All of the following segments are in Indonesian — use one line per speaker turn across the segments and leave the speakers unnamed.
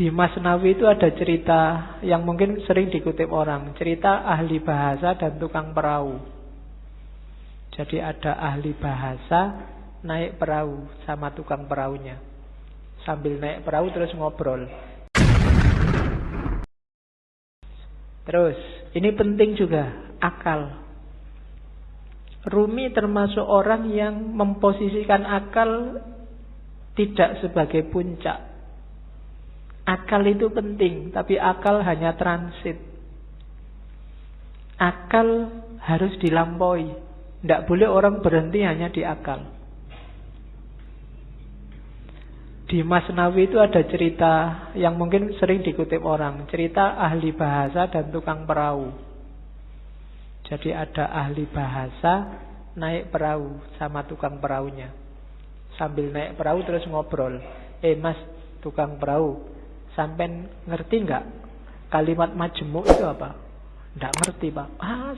Di Masnawi itu ada cerita yang mungkin sering dikutip orang. Cerita ahli bahasa dan tukang perahu. Jadi ada ahli bahasa naik perahu sama tukang perahunya. Sambil naik perahu terus ngobrol. Terus, ini penting juga, akal. Rumi termasuk orang yang memposisikan akal tidak sebagai puncak. Akal itu penting, tapi akal hanya transit. Akal harus dilampaui. Tidak boleh orang berhenti hanya di akal. Di Masnawi itu ada cerita yang mungkin sering dikutip orang. Cerita ahli bahasa dan tukang perahu. Jadi ada ahli bahasa naik perahu sama tukang perahunya. Sambil naik perahu terus ngobrol. Mas, tukang perahu, sampean ngerti nggak kalimat majemuk itu apa? Nggak ngerti, Pak.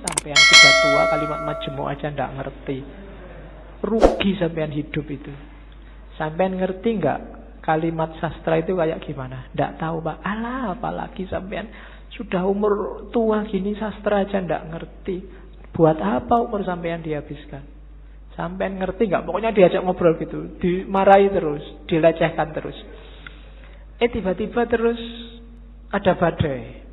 Sampean sudah tua kalimat majemuk aja nggak ngerti. Rugi sampean hidup itu. Sampean ngerti nggak kalimat sastra itu kayak gimana? Nggak tahu, Pak. Apalagi sampean sudah umur tua gini sastra aja nggak ngerti. Buat apa umur sampean dihabiskan? Sampean ngerti nggak? Pokoknya diajak ngobrol gitu, dimarahi terus, dilecehkan terus. Tiba-tiba terus ada badai.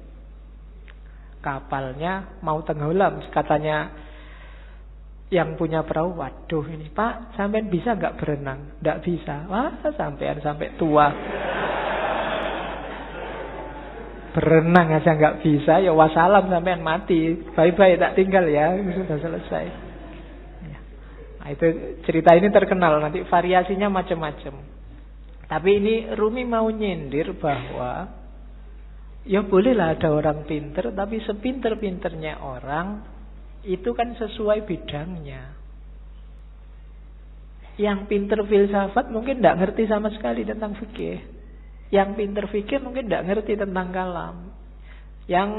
Kapalnya mau tenggelam, katanya yang punya perahu, waduh ini Pak, sampean bisa nggak berenang? Nggak bisa. Sampean sampai tua berenang aja nggak bisa, ya wassalam sampean mati. Bye-bye, tak tinggal ya, sudah selesai. Nah, itu cerita ini terkenal, nanti variasinya macam-macam. Tapi ini Rumi mau nyindir bahwa ya bolehlah ada orang pinter, tapi sepinter-pinternya orang itu kan sesuai bidangnya. Yang pinter filsafat mungkin tidak ngerti sama sekali tentang fikih. Yang pinter fikih mungkin tidak ngerti tentang kalam. Yang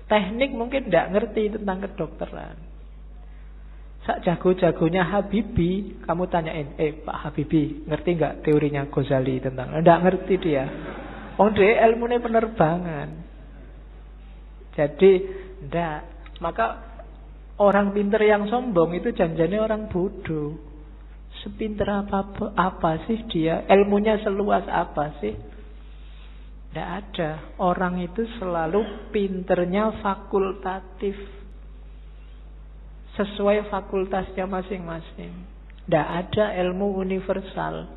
teknik mungkin tidak ngerti tentang kedokteran. Sak jago-jagonya Habibie, kamu tanyain, Pak Habibie, ngerti nggak teorinya Ghazali tentang? Nggak ngerti dia. Dia ilmunya penerbangan. Jadi, ndak. Maka orang pinter yang sombong itu janjane orang bodoh. Sepinter apa sih dia? Ilmunya seluas apa sih? Ndak ada. Orang itu selalu pinternya fakultatif. Sesuai fakultasnya masing-masing. Tidak ada ilmu universal.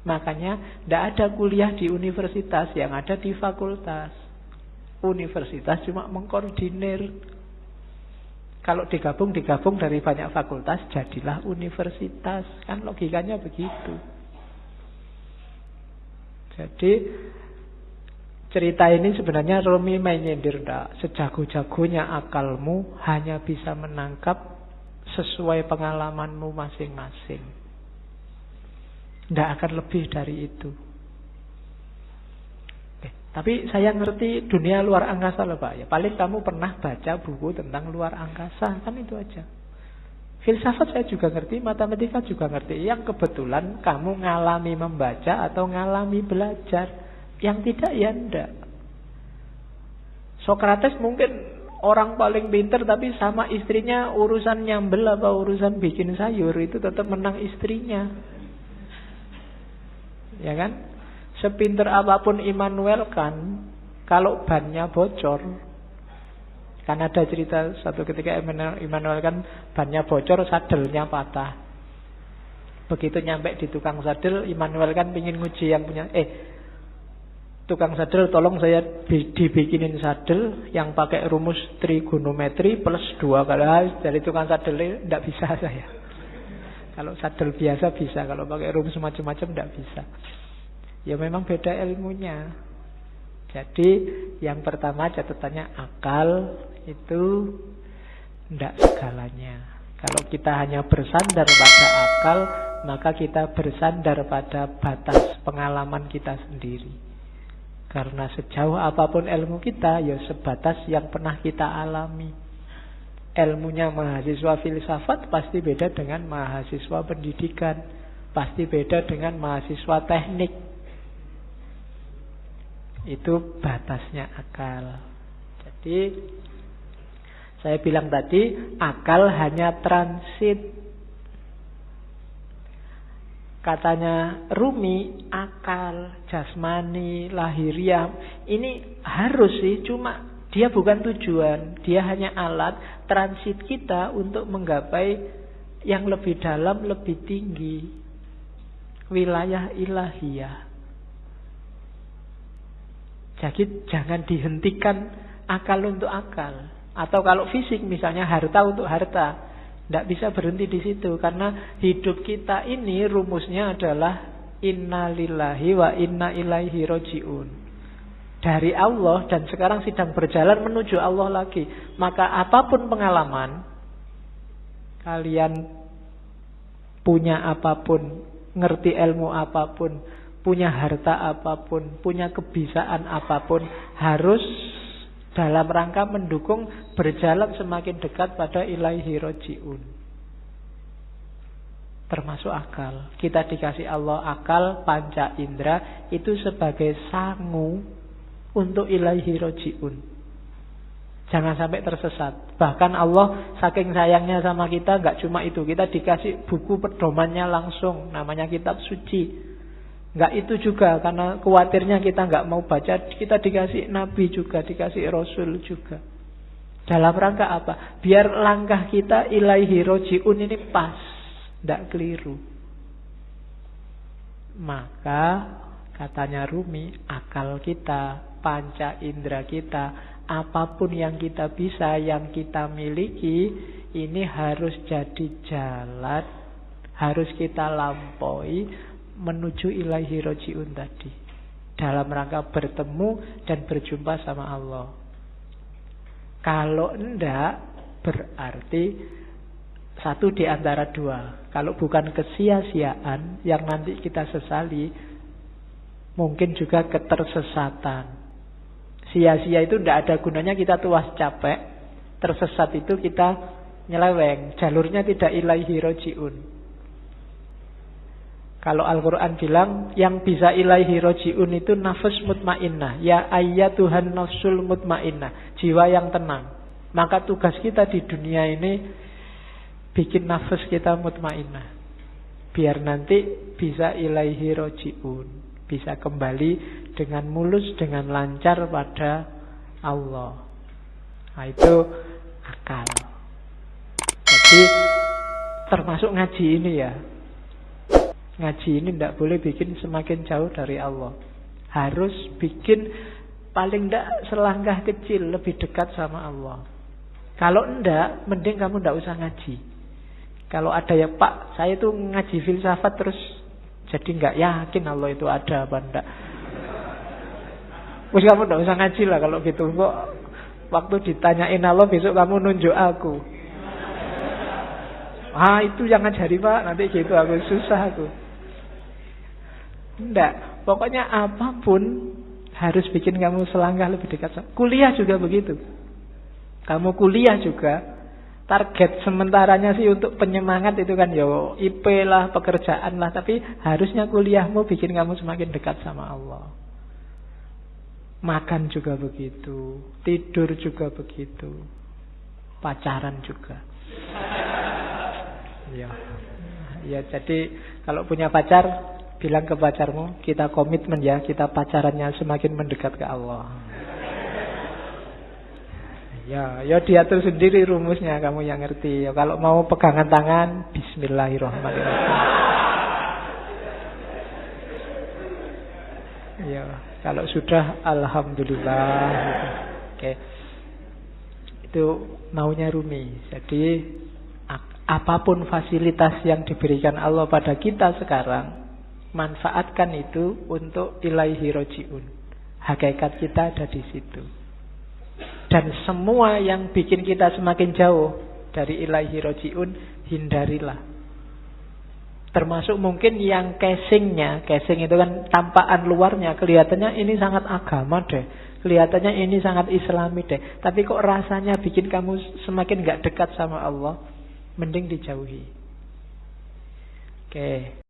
Makanya tidak ada kuliah di universitas, yang ada di fakultas. Universitas cuma mengkoordinir. Kalau digabung dari banyak fakultas, jadilah universitas. Kan logikanya begitu. Jadi cerita ini sebenarnya Rumi menyindir, sejago-jagonya akalmu hanya bisa menangkap sesuai pengalamanmu masing-masing. Tidak akan lebih dari itu. Tapi saya ngerti dunia luar angkasa loh Pak. Ya, paling kamu pernah baca buku tentang luar angkasa, kan itu aja. Filsafat saya juga ngerti, matematika juga ngerti. Yang kebetulan kamu ngalami membaca atau ngalami belajar. Yang tidak ya enggak. Sokrates mungkin orang paling pinter, tapi sama istrinya urusan nyambel apa urusan bikin sayur itu tetap menang istrinya. Ya kan? Sepinter apapun Immanuel kan, kalau bannya bocor, kan ada cerita satu ketika Immanuel kan bannya bocor, sadelnya patah. Begitu nyampe di tukang sadel, Immanuel kan pingin nguji yang punya, tukang sadel tolong saya dibikinin sadel yang pakai rumus trigonometri plus 2 kali. Dari tukang sadel tidak bisa saya. Kalau sadel biasa bisa, kalau pakai rumus macam-macam tidak bisa. Ya memang beda ilmunya. Jadi yang pertama catatannya akal itu tidak segalanya. Kalau kita hanya bersandar pada akal, maka kita bersandar pada batas pengalaman kita sendiri. Karena sejauh apapun ilmu kita, ya sebatas yang pernah kita alami. Ilmunya mahasiswa filsafat pasti beda dengan mahasiswa pendidikan. Pasti beda dengan mahasiswa teknik. Itu batasnya akal. Jadi saya bilang tadi, akal hanya transit. Katanya Rumi, akal, jasmani, lahiriah, ini harus sih, cuma dia bukan tujuan. Dia hanya alat transit kita untuk menggapai yang lebih dalam, lebih tinggi. Wilayah ilahiyah. Jadi jangan dihentikan akal untuk akal. Atau kalau fisik misalnya harta untuk harta. Tidak bisa berhenti di situ. Karena hidup kita ini rumusnya adalah inna lillahi wa inna ilaihi roji'un. Dari Allah dan sekarang sedang berjalan menuju Allah lagi. Maka apapun pengalaman, kalian punya apapun, ngerti ilmu apapun, punya harta apapun, punya kebisaan apapun, harus dalam rangka mendukung berjalan semakin dekat pada ilaihi roji'un. Termasuk akal. Kita dikasih Allah akal, panca indera, itu sebagai sangu untuk ilaihi roji'un. Jangan sampai tersesat. Bahkan Allah saking sayangnya sama kita, gak cuma itu, kita dikasih buku pedomannya langsung, namanya kitab suci. Enggak itu juga, karena khawatirnya kita enggak mau baca, kita dikasih nabi juga, dikasih rasul juga. Dalam rangka apa? Biar langkah kita ilaihi roji'un ini pas, enggak keliru. Maka katanya Rumi, akal kita, panca indera kita, apapun yang kita bisa, yang kita miliki, ini harus jadi jalan, harus kita lampaui menuju ilaihi roji'un tadi, dalam rangka bertemu dan berjumpa sama Allah. Kalau enggak, berarti satu di antara dua. Kalau bukan kesia-siaan yang nanti kita sesali, mungkin juga ketersesatan. Sia-sia itu enggak ada gunanya, kita tuas capek. Tersesat itu kita nyeleweng, jalurnya tidak ilaihi roji'un. Kalau Al-Quran bilang yang bisa ilaihi roji'un itu nafas mutmainnah. Ya ayyatuhan nafsul mutmainnah, jiwa yang tenang. Maka tugas kita di dunia ini bikin nafas kita mutmainnah, biar nanti bisa ilaihi roji'un, bisa kembali dengan mulus, dengan lancar pada Allah. Nah itu akal. Jadi termasuk ngaji ini ya. Ngaji ini tidak boleh bikin semakin jauh dari Allah. Harus bikin paling tidak selangkah kecil lebih dekat sama Allah. Kalau enggak, mending kamu tidak usah ngaji. Kalau ada ya Pak, saya tuh ngaji filsafat terus jadi nggak yakin Allah itu ada apa enggak. Terus kamu tidak usah ngaji lah kalau gitu. Kok waktu ditanyain Allah besok kamu nunjuk aku. Itu yang ngajari Pak, nanti gitu aku susah aku. Enggak, pokoknya apapun harus bikin kamu selangkah lebih dekat. Kuliah juga begitu. Kamu kuliah juga, target sementaranya sih untuk penyemangat itu kan yo IP lah, pekerjaan lah, tapi harusnya kuliahmu bikin kamu semakin dekat sama Allah. Makan juga begitu, tidur juga begitu, pacaran juga. Ya, jadi kalau punya pacar, bilang ke pacarmu, kita komitmen ya, kita pacarannya semakin mendekat ke Allah. Ya diatur sendiri rumusnya, kamu yang ngerti. Ya, kalau mau pegangan tangan, bismillahirrahmanirrahim. Ya, kalau sudah, alhamdulillah. Oke. Itu maunya Rumi. Jadi apapun fasilitas yang diberikan Allah pada kita sekarang, manfaatkan itu untuk ilaihi roji'un. Hakikat kita ada di situ. Dan semua yang bikin kita semakin jauh dari ilaihi roji'un, hindarilah. Termasuk mungkin yang casingnya, casing itu kan tampakan luarnya, kelihatannya ini sangat agama deh, kelihatannya ini sangat islami deh, tapi kok rasanya bikin kamu semakin gak dekat sama Allah, mending dijauhi. Oke.